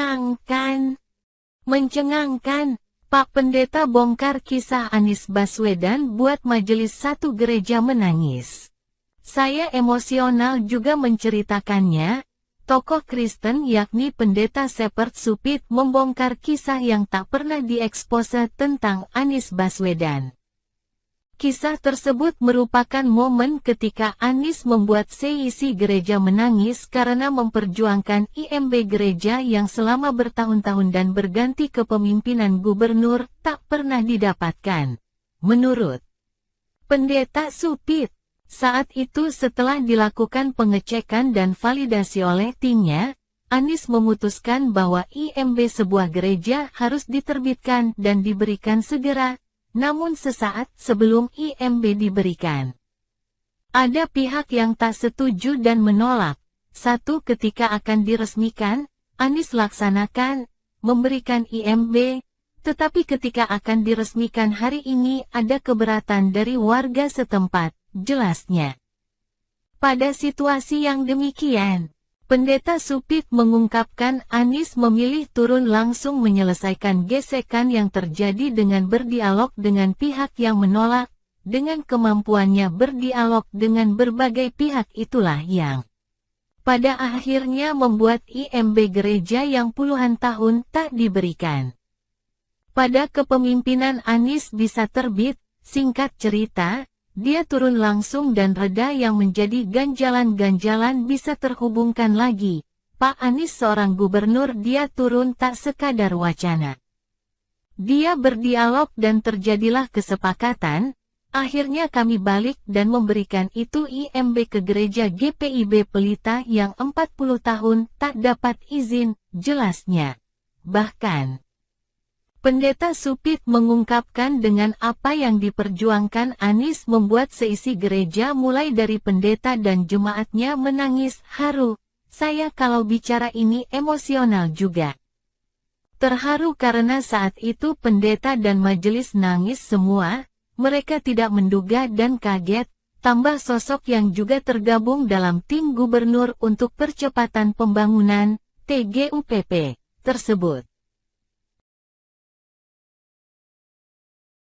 Mencengangkan. Mencengangkan. Pak Pendeta bongkar kisah Anies Baswedan buat majelis satu gereja menangis. Saya emosional juga menceritakannya. Tokoh Kristen yakni Pendeta Shepard Supit membongkar kisah yang tak pernah diekspose tentang Anies Baswedan. Kisah tersebut merupakan momen ketika Anies membuat seisi gereja menangis karena memperjuangkan IMB gereja yang selama bertahun-tahun dan berganti kepemimpinan gubernur tak pernah didapatkan. Menurut Pendeta Supit, saat itu setelah dilakukan pengecekan dan validasi oleh timnya, Anies memutuskan bahwa IMB sebuah gereja harus diterbitkan dan diberikan segera. Namun sesaat sebelum IMB diberikan, ada pihak yang tak setuju dan menolak. Satu, ketika akan diresmikan, Anies laksanakan, memberikan IMB, tetapi ketika akan diresmikan hari ini ada keberatan dari warga setempat, jelasnya. Pada situasi yang demikian, Pendeta Supit mengungkapkan Anies memilih turun langsung menyelesaikan gesekan yang terjadi dengan berdialog dengan pihak yang menolak, dengan kemampuannya berdialog dengan berbagai pihak itulah yang pada akhirnya membuat IMB gereja yang puluhan tahun tak diberikan. Pada kepemimpinan Anies bisa terbit, singkat cerita, dia turun langsung dan reda yang menjadi ganjalan-ganjalan bisa terhubungkan lagi. Pak Anies seorang gubernur, dia turun tak sekadar wacana. Dia berdialog dan terjadilah kesepakatan, akhirnya kami balik dan memberikan itu IMB ke gereja GPIB Pelita yang 40 tahun tak dapat izin, jelasnya. Bahkan, Pendeta Supit mengungkapkan dengan apa yang diperjuangkan Anies membuat seisi gereja mulai dari pendeta dan jemaatnya menangis haru. Saya kalau bicara ini emosional juga. Terharu karena saat itu pendeta dan majelis nangis semua, mereka tidak menduga dan kaget, tambah sosok yang juga tergabung dalam tim gubernur untuk percepatan pembangunan, TGUPP, tersebut.